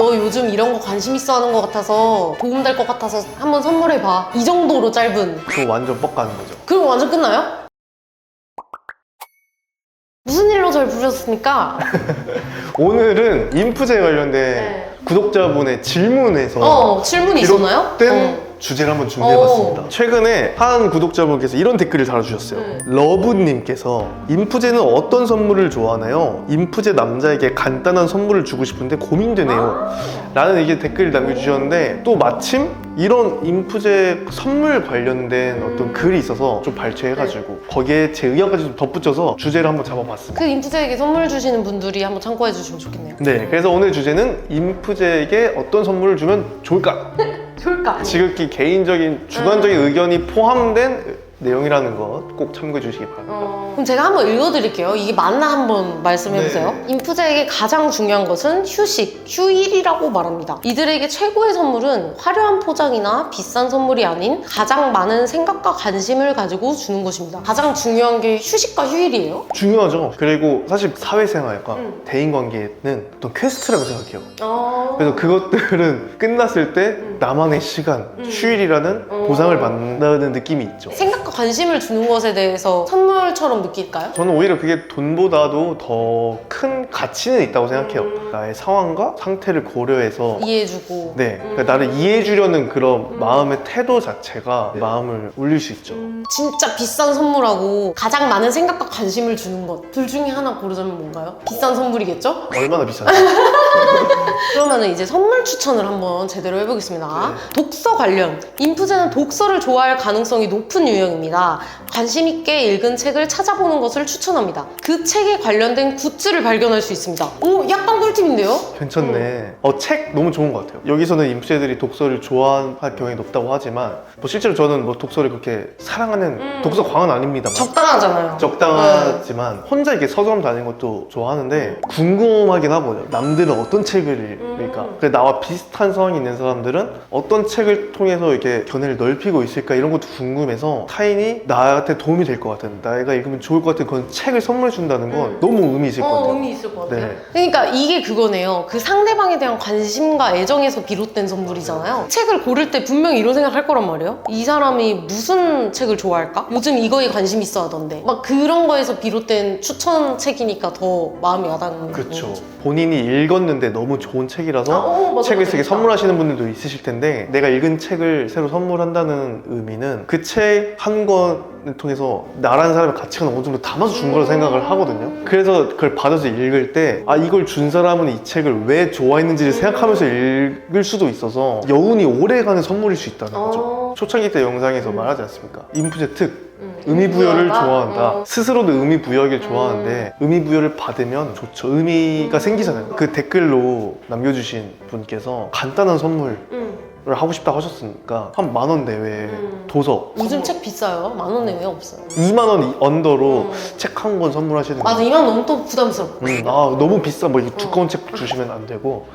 너 요즘 이런 거 관심 있어 하는 것 같아서 도움될 것 같아서 한번 선물해봐. 이 정도로 짧은. 그거 완전 뻑 가는 거죠. 그럼 완전 끝나요? 무슨 일로 저를 부르셨습니까? 오늘은 인프제 관련된 네. 구독자분의 질문에서 질문이 있었나요? 비롯된 주제를 한번 준비해봤습니다. 최근에 한 구독자분께서 이런 댓글을 달아주셨어요. 네. 러브님께서 인프제는 어떤 선물을 좋아하나요? 인프제 남자에게 간단한 선물을 주고 싶은데 고민되네요. 라는 이게 댓글을 남겨주셨는데 또 마침 이런 인프제 선물 관련된 어떤 글이 있어서 좀 발췌해가지고 거기에 제 의견까지 좀 덧붙여서 주제를 한번 잡아봤습니다. 그 인프제에게 선물 주시는 분들이 한번 참고해 주시면 좋겠네요. 네, 그래서 오늘 주제는 인프제에게 어떤 선물을 주면 좋을까? 좋을까? 지극히 개인적인 주관적인 의견이 포함된 내용이라는 것 꼭 참고해 주시기 바랍니다. 그럼 제가 한번 읽어드릴게요. 이게 맞나 한번 말씀해보세요. 네. 인프제에게 가장 중요한 것은 휴식, 휴일이라고 말합니다. 이들에게 최고의 선물은 화려한 포장이나 비싼 선물이 아닌 가장 많은 생각과 관심을 가지고 주는 것입니다. 가장 중요한 게 휴식과 휴일이에요? 중요하죠. 그리고 사실 사회생활과 대인관계는 어떤 퀘스트라고 생각해요. 그래서 그것들은 끝났을 때 나만의 시간, 휴일이라는 보상을 받는다는 느낌이 있죠. 생각과 관심을 주는 것에 대해서 선물처럼 느낄까요? 저는 오히려 그게 돈보다도 더 큰 가치는 있다고 생각해요. 나의 상황과 상태를 고려해서 이해해주고. 네, 그러니까 나를 이해해주려는 그런 마음의 태도 자체가 마음을 울릴 수 있죠. 진짜 비싼 선물하고 가장 많은 생각과 관심을 주는 것. 둘 중에 하나 고르자면 뭔가요? 비싼 선물이겠죠? 얼마나 비싼지. 그러면 이제 선물 추천을 한번 제대로 해보겠습니다. 독서 관련. 인프제는 독서를 좋아할 가능성이 높은 유형입니다. 관심 있게 읽은 책을 찾아보는 것을 추천합니다. 그 책에 관련된 굿즈를 발견할 수 있습니다. 오, 약간 꿀팁인데요? 괜찮네. 책 너무 좋은 것 같아요. 여기서는 인프제들이 독서를 좋아할 경향이 높다고 하지만 뭐 실제로 저는 뭐 독서를 그렇게 사랑하는 독서 광은 아닙니다. 적당하잖아요. 적당하지만 혼자 이렇게 서점 다니는 것도 좋아하는데 궁금하긴 하거든요. 남들은 어떤 책을 읽을까? 그래 나와 비슷한 상황이 있는 사람들은 어떤 책을 통해서 이렇게 견해를 넓히고 있을까? 이런 것도 궁금해서 타인이 나한테 도움이 될 것 같은, 내가 읽으면 좋을 것 같은 그런 책을 선물해 준다는 건 너무 의미 있을 것 같아요. 의미 있을 것 같아요. 네. 그러니까 이게 그거네요. 그 상대방에 대한 관심과 애정에서 비롯된 선물이잖아요. 책을 고를 때 분명히 이런 생각 할 거란 말이에요. 이 사람이 무슨 책을 좋아할까? 요즘 이거에 관심 있어 하던데. 막 그런 거에서 비롯된 추천 책이니까 더 마음이 와닿는 그렇죠. 거죠. 본인이 읽었는데 너무 좋은 책이라서 맞아, 책을 맞아, 세게 맞아. 선물하시는 분들도 있으실 텐데 내가 읽은 책을 새로 선물한다는 의미는 그 책 한 권을 통해서 나라는 사람의 가치관을 어느 정도 담아서 준 거라고 생각을 하거든요. 그래서 그걸 받아서 읽을 때 이걸 준 사람은 이 책을 왜 좋아했는지를 생각하면서 읽을 수도 있어서 여운이 오래가는 선물일 수 있다는 거죠. 초창기 때 영상에서 말하지 않습니까? 인프제 특 의미 부여를 좋아한다. 스스로도 의미 부여하길 좋아하는데 의미 부여를 받으면 좋죠. 의미가 생기잖아요. 그 댓글로 남겨주신 분께서 간단한 선물을 하고 싶다고 하셨으니까 한 10,000원 내외 도서 요즘 책 비싸요. 10,000원 내외 없어요. 20,000원 언더로 책 한 권 선물하시는 맞아, 거예요. 2만 원 너무 또 부담스럽고. 너무 비싸 뭐 이렇게 두꺼운 책 주시면 안 되고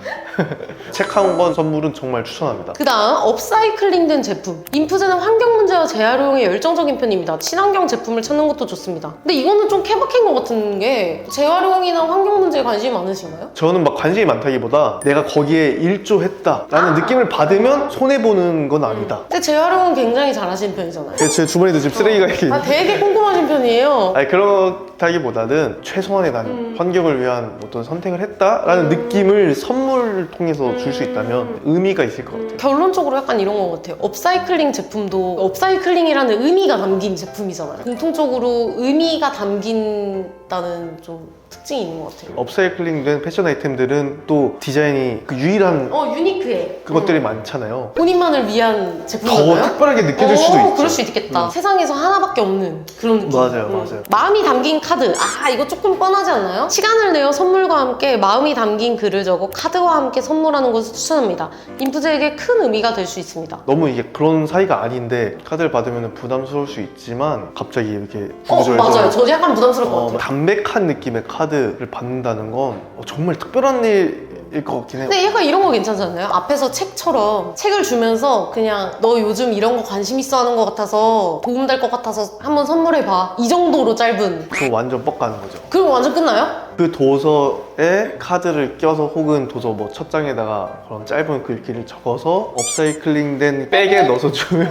책 한 권 선물은 정말 추천합니다. 그 다음 업사이클링된 제품. 인프제는 환경 문제와 재활용에 열정적인 편입니다. 친환경 제품을 찾는 것도 좋습니다. 근데 이거는 좀 케바케인 것 같은 게 재활용이나 환경 문제에 관심이 많으신가요? 저는 막 관심이 많다기보다 내가 거기에 일조했다라는 느낌을 받으면 손해보는 건 아니다. 근데 재활용은 굉장히 잘하시는 편이잖아요. 제 주머니도 지금 쓰레기가 이렇게 되게 꼼꼼하신 편이에요. 그렇다기보다는 최소한의 난 환경을 위한 어떤 선택을 했다라는 느낌을 선물을 통해서 줄 수 있다면 의미가 있을 것 같아요. 결론적으로 약간 이런 것 같아요. 업사이클링 제품도 업사이클링이라는 의미가 담긴 제품이잖아요. 공통적으로 의미가 담긴다는 좀 특징이 있는 것 같아요. 업사이클링된 패션 아이템들은 또 디자인이 그 유일한 유니크해. 그것들이 많잖아요. 본인만을 위한 더 제품인가요? 특별하게 느껴질 수도 있죠. 그럴 수 있겠다. 세상에서 하나밖에 없는 그런 느낌. 맞아요. 마음이 담긴 카드. 이거 조금 뻔하지 않나요? 시간을 내어 선물과 함께 마음이 담긴 글을 적어 카드와 함께 선물하는 것을 추천합니다. 인프제에게 큰 의미가 될 수 있습니다. 너무 이게 그런 사이가 아닌데 카드를 받으면 부담스러울 수 있지만 갑자기 이렇게 구조해서 맞아요. 저도 약간 부담스러울 것 같아요. 담백한 느낌의 카드를 받는다는 건 정말 특별한 일일 것 같긴 해요. 근데 약간 이런 거 괜찮지 않나요? 앞에서 책처럼 책을 주면서 그냥 너 요즘 이런 거 관심 있어 하는 것 같아서 도움될 것 같아서 한번 선물해봐. 이 정도로 짧은. 그거 완전 뻑 가는 거죠. 그럼 완전 끝나요? 그 도서에 카드를 껴서 혹은 도서 뭐 첫 장에다가 그런 짧은 글귀를 적어서 업사이클링된 백에 넣어서 주면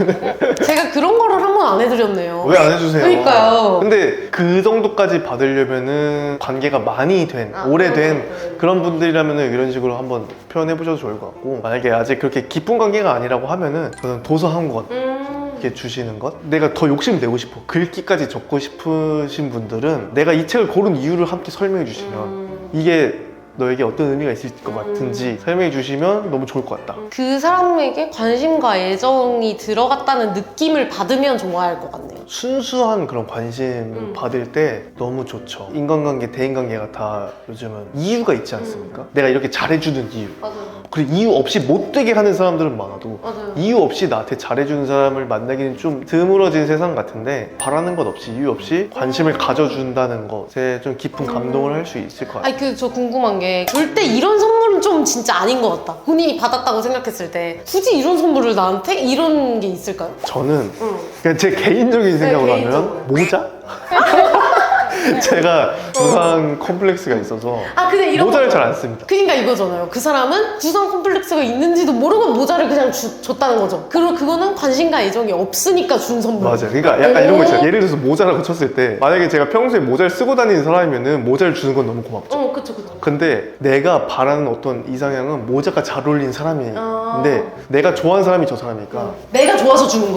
제가 그런 거를 한 번 안 해드렸네요. 왜 안 해주세요? 그러니까요. 근데 그 정도까지 받으려면은 관계가 많이 된, 오래된 그런 분들이라면은 이런 식으로 한번 표현해 보셔도 좋을 것 같고, 만약에 아직 그렇게 깊은 관계가 아니라고 하면은 저는 도서 한 권 이렇게 주시는 것, 내가 더 욕심 내고 싶어, 글귀까지 적고 싶으신 분들은 내가 이 책을 고른 이유를 함께 설명해 주시면 이게 너에게 어떤 의미가 있을 것 같은지 설명해 주시면 너무 좋을 것 같다. 그 사람에게 관심과 애정이 들어갔다는 느낌을 받으면 좋아할 것 같네요. 순수한 그런 관심 받을 때 너무 좋죠. 인간관계, 대인관계가 다 요즘은 이유가 있지 않습니까? 내가 이렇게 잘해주는 이유. 맞아요. 그리고 이유 없이 못되게 하는 사람들은 많아도 맞아요. 이유 없이 나한테 잘해주는 사람을 만나기는 좀 드물어진 세상 같은데, 바라는 것 없이 이유 없이 관심을 가져준다는 것에 좀 깊은 감동을 할 수 있을 것 같아요. 아니 저 궁금한 게, 절대 이런 선물은 좀 진짜 아닌 것 같다, 본인이 받았다고 생각했을 때 굳이 이런 선물을 나한테? 이런 게 있을까요? 저는 그냥 제 개인적인 생각으로 하면 개인적으로. 모자? 제가 두상 컴플렉스가 있어서 근데 이런 모자를 거- 잘 안 씁니다. 그러니까 이거잖아요. 그 사람은 두상 컴플렉스가 있는지도 모르고 모자를 그냥 줬다는 거죠. 그리고 그거는 관심과 애정이 없으니까 준 선물. 맞아요. 그러니까 약간 이런 거 있어요. 예를 들어서 모자라고 쳤을 때, 만약에 제가 평소에 모자를 쓰고 다니는 사람이면은 모자를 주는 건 너무 고맙죠. 그쵸. 근데 내가 바라는 어떤 이상형은 모자가 잘 어울리는 사람인데 내가 좋아하는 사람이 저 사람이니까 내가 좋아서 주는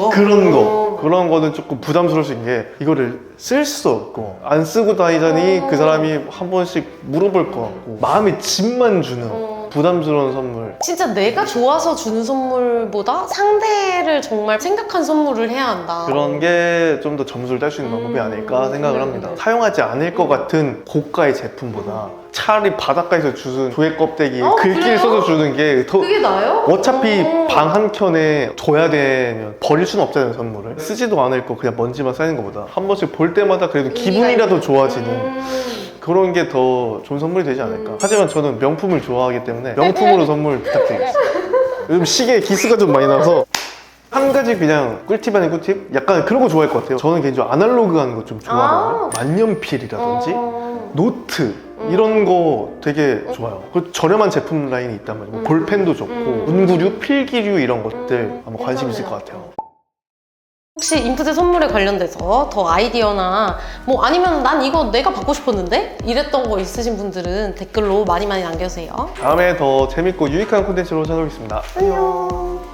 거. 그런 거는 조금 부담스러울 수 있는 게, 이거를 쓸 수 없고 안 쓰고 다니자니 그 사람이 한 번씩 물어볼 것 같고 마음에 짐만 주는 부담스러운 선물. 진짜 내가 좋아서 주는 선물보다 상대를 정말 생각한 선물을 해야 한다. 그런 게 좀 더 점수를 딸 수 있는 방법이 아닐까 생각을 합니다. 사용하지 않을 것 같은 고가의 제품보다 차라리 바닷가에서 주는 조개 껍데기에 글귀를 그래요? 써서 주는 게 더, 그게 나아요? 어차피 방 한 켠에 둬야 되면 버릴 수는 없잖아요. 선물을 쓰지도 않을 거 그냥 먼지만 쌓이는 것보다 한 번씩 볼 때마다 그래도 기분이라도 좋아지는 그런 게 더 좋은 선물이 되지 않을까. 하지만 저는 명품을 좋아하기 때문에 명품으로 선물 부탁드리겠습니다. 요즘 시계에 기스가 좀 많이 나서 한 가지 그냥 꿀팁 아닌 꿀팁? 약간 그런 거 좋아할 것 같아요. 저는 개인적으로 아날로그한 거 좀 좋아하거든요. 만년필이라든지 노트 이런 거 되게 좋아요. 그리고 저렴한 제품 라인이 있단 말이에요. 뭐 볼펜도 좋고 문구류, 필기류 이런 것들 아마 관심 있을 것 같아요. 혹시 인프제 선물에 관련돼서 더 아이디어나 뭐 아니면 난 이거 내가 받고 싶었는데? 이랬던 거 있으신 분들은 댓글로 많이 남겨주세요. 다음에 더 재밌고 유익한 콘텐츠로 찾아오겠습니다. 안녕.